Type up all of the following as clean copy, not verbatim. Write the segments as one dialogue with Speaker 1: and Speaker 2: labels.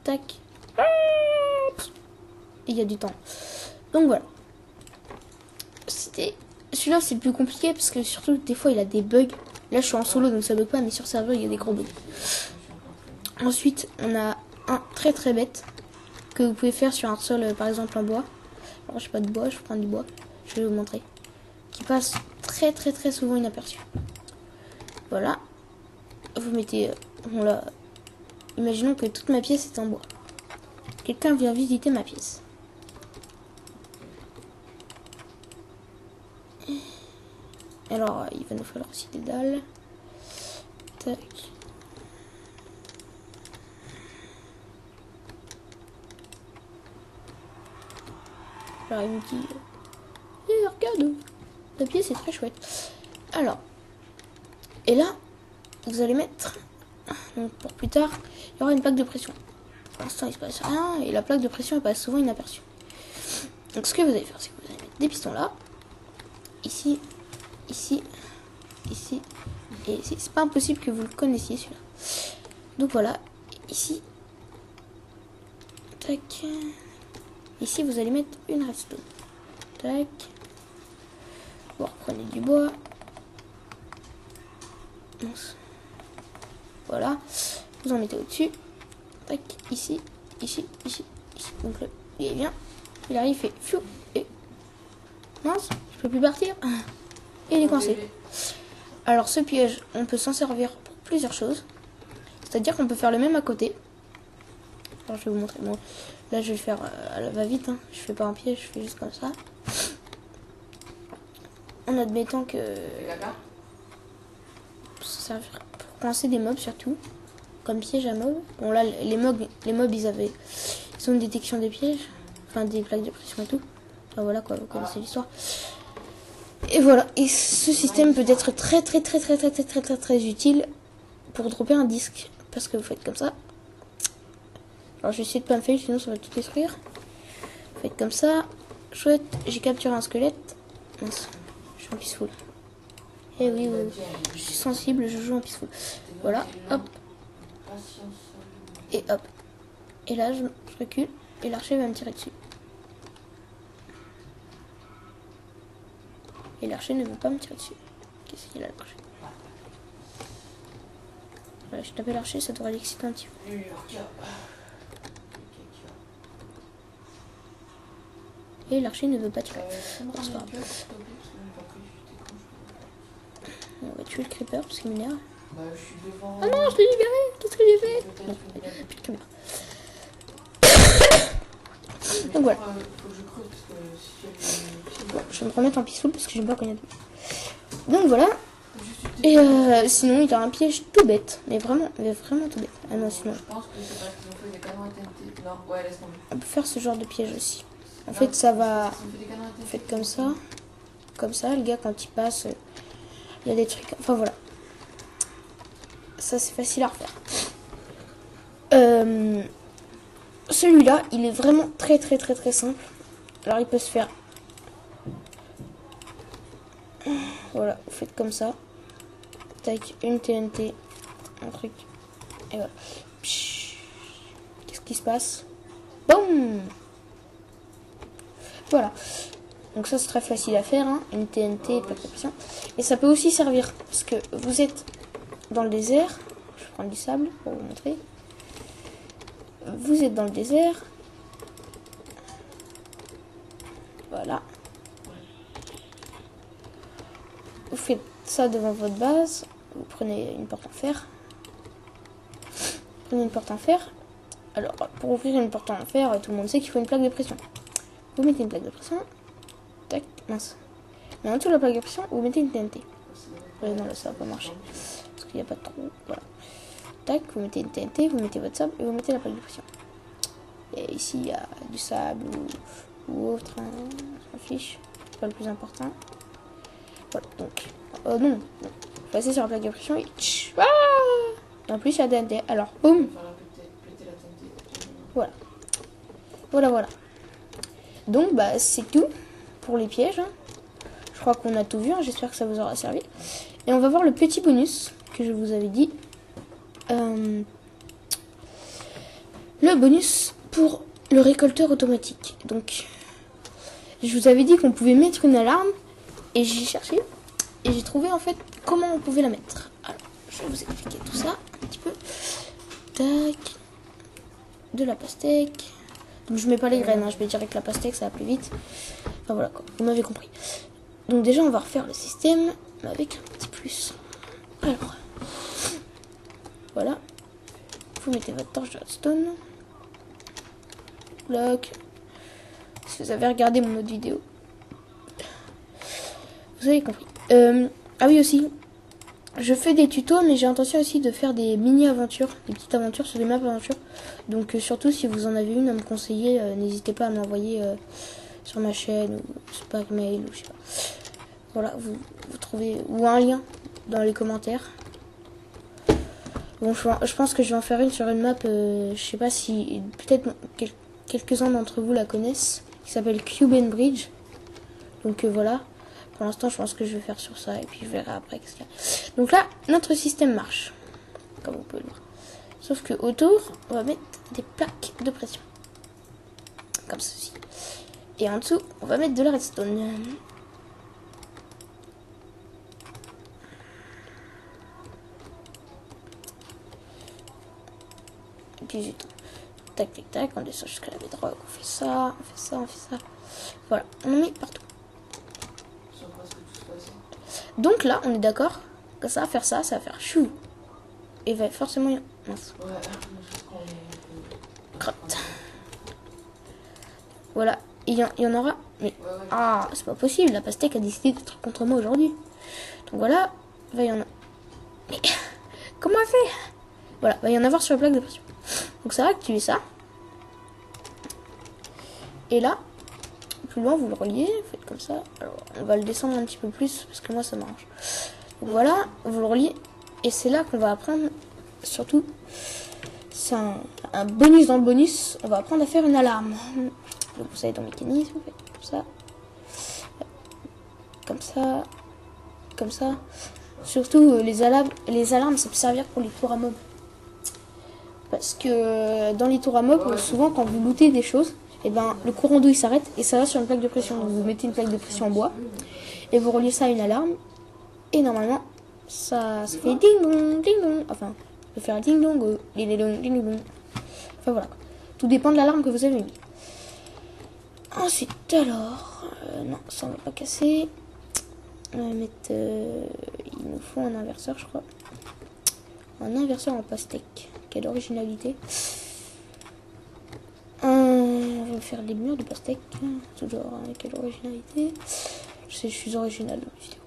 Speaker 1: tac. Il y a du temps. Donc voilà. Celui-là, c'est le plus compliqué parce que surtout, des fois, il a des bugs. Là, je suis en solo, donc ça bug pas, mais sur serveur, il y a des gros bugs. Ensuite, on a un très très bête que vous pouvez faire sur un sol, par exemple en bois. Alors, j'ai pas de bois, je prends du bois. Je vais vous montrer. Qui passe très très très souvent inaperçu. Voilà. Vous mettez... bon là, imaginons que toute ma pièce est en bois. Quelqu'un vient visiter ma pièce. Alors, il va nous falloir aussi des dalles. Tac. Alors, il me dit... regarde, la pièce est très chouette. Alors, et là, vous allez mettre... donc, pour plus tard, il y aura une plaque de pression. Pour l'instant, il se passe rien. Et la plaque de pression, elle passe souvent inaperçue. Donc, ce que vous allez faire, c'est que vous allez mettre des pistons là. Ici... ici, ici et ici. C'est pas impossible que vous le connaissiez celui-là. Donc voilà, ici, tac. Ici vous allez mettre une redstone. Tac. Vous reprenez du bois. Voilà. Vous en mettez au-dessus. Tac. Ici, ici, ici, ici. Donc là, il vient. Il arrive, il fait fiou et mince, je peux plus partir. Et il est coincé. Alors ce piège, on peut s'en servir pour plusieurs choses. C'est-à-dire qu'on peut faire le même à côté. Alors je vais vous montrer. Bon, là je vais le faire à la va-vite. Hein. Je fais pas un piège, je fais juste comme ça. En admettant que ça servira pour coincer des mobs surtout. Comme piège à mobs. Bon là les mobs ils ont une détection des pièges. Enfin des plaques de pression et tout. Enfin voilà quoi, vous connaissez l'histoire. Et voilà, et ce système peut être très utile pour dropper un disque. Parce que vous faites comme ça. Alors je vais essayer de pas me fail, sinon ça va tout détruire. Vous faites comme ça. Chouette, j'ai capturé un squelette. Mince, je suis en peaceful. Eh oui, je suis sensible, je joue en peaceful. Voilà, hop. Et hop. Et là, je recule, et l'archer va me tirer dessus. Et l'archer ne veut pas me tirer dessus. Qu'est-ce qu'il a l'archer? Voilà, je tape l'archer, ça devrait l'exciter un petit peu. Et l'archer ne veut pas tirer. Bon, c'est pas grave. On va tuer le creeper parce qu'il m'énerve. Ah non, je l'ai libéré. Qu'est-ce que j'ai fait? Non, plus de caméra. Donc voilà. Bon, je vais me remettre en peaceful parce que j'aime pas quand il y a de... Donc voilà. Et sinon il a un piège tout bête. Mais vraiment tout bête. Ah non, sinon. On peut faire ce genre de piège aussi. En fait ça va... Vous faites comme ça. Comme ça, le gars quand il passe, il y a des trucs... Enfin voilà. Ça c'est facile à refaire. Celui-là, il est vraiment très simple. Alors il peut se faire... Voilà, vous faites comme ça. Tac, une TNT, un truc. Et voilà. Qu'est-ce qui se passe? Boum! Voilà. Donc ça c'est très facile à faire, hein. Une TNT, plaque de pression. Et ça peut aussi servir parce que vous êtes dans le désert. Je vais prendre du sable pour vous montrer. Vous êtes dans le désert. Voilà. Vous faites ça devant votre base. Vous prenez une porte en fer. Prenez une porte en fer. Alors, pour ouvrir une porte en fer, tout le monde sait qu'il faut une plaque de pression. Vous mettez une plaque de pression. Tac, mince. Mais en dessous de la plaque de pression, vous mettez une TNT. Ouais, non, là, ça va pas marcher. Parce qu'il n'y a pas de trou. Voilà. Tac, vous mettez une TNT, vous mettez votre sable et vous mettez la plaque de pression. Et ici, il y a du sable ou autre. Hein, on s'en fiche. C'est pas le plus important. Voilà, donc. Non. Passez sur la plaque de pression et... En plus, il y a TNT. Alors, boum. Voilà. Voilà. Donc, bah, c'est tout pour les pièges. Hein. Je crois qu'on a tout vu. Hein. J'espère que ça vous aura servi. Et on va voir le petit bonus que je vous avais dit. le bonus pour le récolteur automatique. Donc, je vous avais dit qu'on pouvait mettre une alarme et j'ai cherché et j'ai trouvé en fait comment on pouvait la mettre. Alors, je vais vous expliquer tout ça un petit peu. Tac, de la pastèque. Donc je mets pas les graines, hein, je mets direct la pastèque, ça va plus vite. Enfin voilà quoi, vous m'avez compris. Donc déjà on va refaire le système avec un petit plus. Alors, voilà. Vous mettez votre torche de redstone. Bloc. Si vous avez regardé mon autre vidéo, vous avez compris. Ah oui aussi, je fais des tutos, mais j'ai intention aussi de faire des mini-aventures, des petites aventures sur des maps aventures. Donc surtout si vous en avez une à me conseiller, n'hésitez pas à m'envoyer sur ma chaîne ou par mail ou je sais pas. Voilà, vous trouvez ou un lien dans les commentaires. Bon, je pense que je vais en faire une sur une map, je sais pas si peut-être quelques-uns d'entre vous la connaissent, qui s'appelle Cube and Bridge. Donc voilà. Pour l'instant, je pense que je vais faire sur ça et puis je verrai après qu'est-ce qu'il y a. Donc là, notre système marche, comme vous pouvez le voir. Sauf que autour, on va mettre des plaques de pression, comme ceci. Et en dessous, on va mettre de la redstone. Et puis j'ai tout. Tac, tac, tac, on descend jusqu'à la bedrock, on fait ça, on fait ça, on fait ça. Voilà, on en met partout. Donc là, on est d'accord que ça va faire ça, ça va faire chou. Et va forcément... Mince. Crotte. Voilà, il y en aura... Mais... Ah, c'est pas possible, la pastèque a décidé d'être contre moi aujourd'hui. Donc voilà, va y en avoir... Mais... Comment elle fait? Voilà, va y en avoir sur la plaque de pression. Donc ça va activer ça. Et là, plus loin, vous le reliez, vous faites comme ça. Alors, on va le descendre un petit peu plus, parce que moi, ça marche. Donc voilà, vous le reliez. Et c'est là qu'on va apprendre, surtout, c'est un bonus dans le bonus, on va apprendre à faire une alarme. Donc vous allez dans mécanisme, vous faites comme ça. Comme ça. Comme ça. Surtout, les alarmes, ça peut servir pour les tours à mobs. Parce que dans les tours à mobs, souvent, quand vous lootez des choses, et ben le courant d'eau il s'arrête et ça va sur une plaque de pression. Donc vous mettez une plaque de pression en bois et vous reliez ça à une alarme et normalement ça fait ding dong ding dong. Enfin, ça peut faire ding dong ding dong ding dong. Enfin voilà. Tout dépend de l'alarme que vous avez mis. Ensuite alors non, ça on va pas casser. On va mettre il nous faut un inverseur je crois. Un inverseur en pastèque. Quelle originalité. On va faire des murs de pastèque. Toujours avec quelle originalité. Je sais, je suis originale dans les vidéos.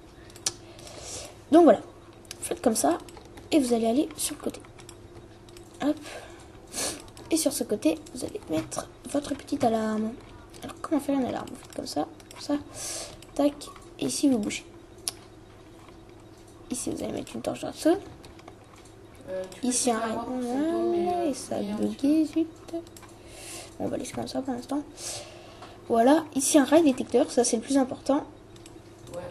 Speaker 1: Donc voilà. Vous faites comme ça. Et vous allez aller sur le côté. Hop. Et sur ce côté, vous allez mettre votre petite alarme. Alors comment faire une alarme? Vous faites comme ça. Tac. Et ici vous bougez. Ici vous allez mettre une torche de redstone. Ici un rail. Et ça a bugué, zut. On va laisser comme ça pour l'instant. Voilà, ici un rail détecteur, ça c'est le plus important. Ouais.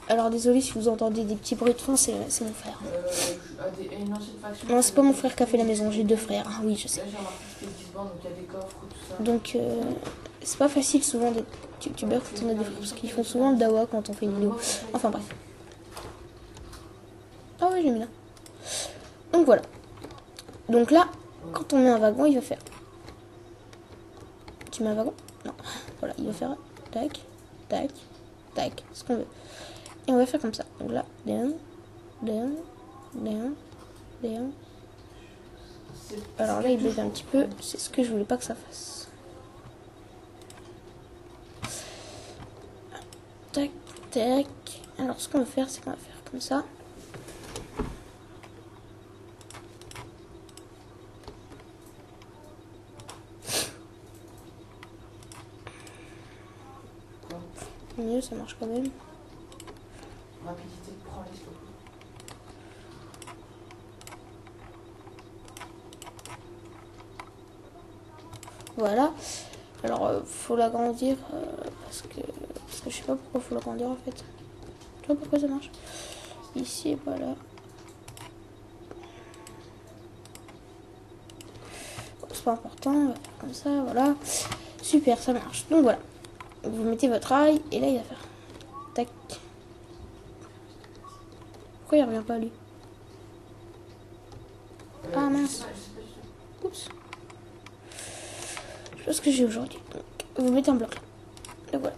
Speaker 1: Alors désolé si vous entendez des petits bruits de fond, c'est mon frère. Non, c'est pas mon frère qui a fait la maison, j'ai deux frères. Ah oui, je sais. Donc c'est pas facile souvent d'être youtubeur quand on a des frères, parce qu'ils font souvent le dawa quand on fait une vidéo. Enfin bref. Ah oui, j'ai mis là. Donc voilà. Donc là, quand on met un wagon, il va faire... Tu mets un wagon? Non. Voilà, il va faire tac, tac, tac, ce qu'on veut. Et on va faire comme ça. Donc là, down, down, down, down. Alors là, il bug un petit peu. C'est ce que je voulais pas que ça fasse. Tac, tac. Alors ce qu'on va faire, c'est qu'on va faire comme ça. Mieux, ça marche quand même.
Speaker 2: Rapidité, prends les stop.
Speaker 1: Voilà. Alors, faut l'agrandir parce que je sais pas pourquoi faut l'agrandir en fait. Tu vois pourquoi ça marche? Ici et voilà. Bon, c'est pas important. On va faire comme ça, voilà. Super, ça marche. Donc voilà. Vous mettez votre rail et là il va faire tac. Pourquoi il revient pas lui? Ah mince. Oups. Je sais pas ce que j'ai aujourd'hui. Donc vous mettez un bloc là. Donc voilà.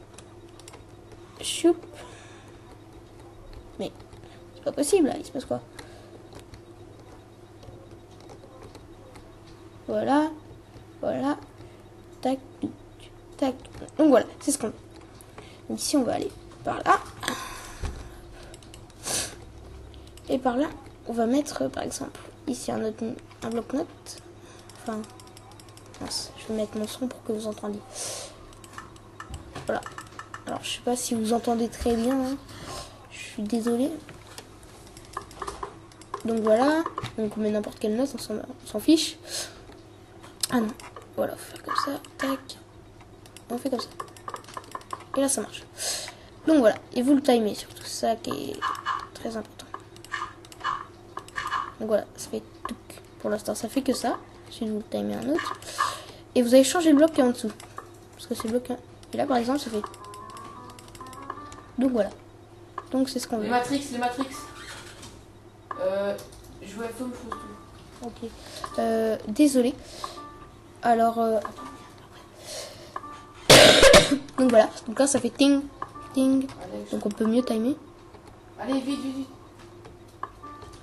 Speaker 1: Choup. Mais c'est pas possible là, il se passe quoi? Voilà. Voilà. Tac. Tac. Donc voilà, c'est ce qu'on veut. Donc ici on va aller par là. Et par là, on va mettre par exemple ici un bloc-notes. Enfin, mince, je vais mettre mon son pour que vous entendiez. Voilà. Alors je sais pas si vous entendez très bien. Hein. Je suis désolée. Donc voilà. Donc on met n'importe quelle note, on s'en fiche. Ah non. Voilà, faut faire comme ça. Tac. On fait comme ça. Et là ça marche. Donc voilà. Et vous le timez surtout. Ça qui est très important. Donc voilà, ça fait tout. Pour l'instant, ça fait que ça. Ensuite, vous timez un autre. Et vous allez changer le bloc qui est en dessous. Parce que c'est le bloc. Et là, par exemple, ça fait. Donc voilà. Donc c'est ce qu'on veut.
Speaker 2: Les Matrix. Jouer à fond, je tout.
Speaker 1: Ok. Désolé. Alors. Donc voilà. Donc là, ça fait ting, ting.
Speaker 2: Allez,
Speaker 1: Donc on peut mieux timer.
Speaker 2: allez, vite.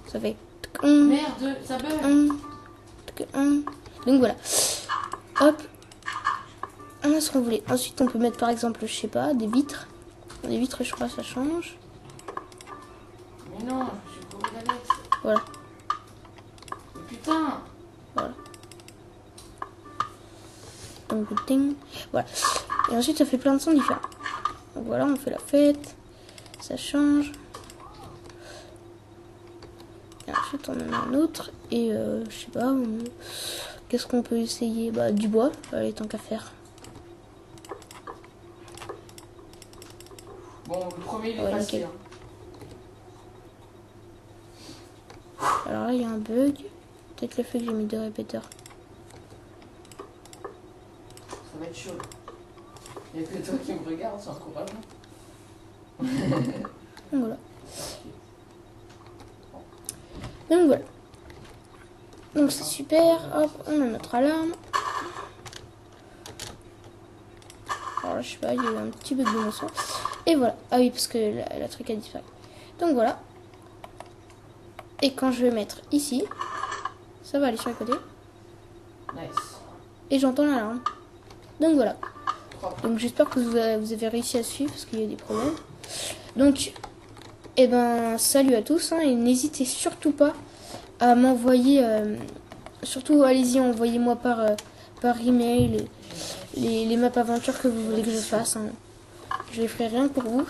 Speaker 1: Ça fait.
Speaker 2: Merde, ça bug.
Speaker 1: Donc voilà. Hop. On a ce qu'on voulait. Ensuite, on peut mettre par exemple, je sais pas, des vitres. Des vitres, je crois, ça change.
Speaker 2: Mais non, je suis couru d'Alex.
Speaker 1: Voilà.
Speaker 2: Mais putain.
Speaker 1: Voilà. Donc, ting. Voilà. Et ensuite, ça fait plein de sons différents. Donc voilà, on fait la fête. Ça change. Et ensuite, on en a un autre. Et je sais pas, qu'est-ce qu'on peut essayer? Bah, du bois. Allez, tant qu'à faire.
Speaker 2: Bon, le premier, il est
Speaker 1: Ouais,
Speaker 2: facile.
Speaker 1: nickel. Alors là, il y a un bug. Peut-être le fait que j'ai mis 2 répéteurs.
Speaker 2: Ça va être chaud. Il n'y a que toi qui me regarde, c'est encourageant.
Speaker 1: Donc voilà. Donc voilà. Donc c'est super. Hop, on a notre alarme. Alors là, je sais pas, il y a eu un petit bug de mon son. Et voilà. Ah oui, parce que la truc a disparu. Donc voilà. Et quand je vais mettre ici, ça va aller sur le côté.
Speaker 2: Nice.
Speaker 1: Et j'entends l'alarme. Donc voilà. Donc j'espère que vous avez réussi à suivre parce qu'il y a des problèmes. Donc, eh ben, salut à tous. Hein, et n'hésitez surtout pas à m'envoyer... surtout, allez-y, envoyez-moi par email les maps aventures que vous voulez que je fasse. Hein. Je les ferai rien que pour vous.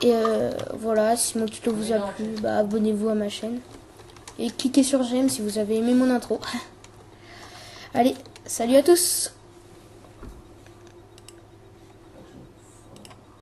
Speaker 1: Et voilà, si mon tuto vous a plu, bah, abonnez-vous à ma chaîne. Et cliquez sur j'aime si vous avez aimé mon intro. Allez, salut à tous!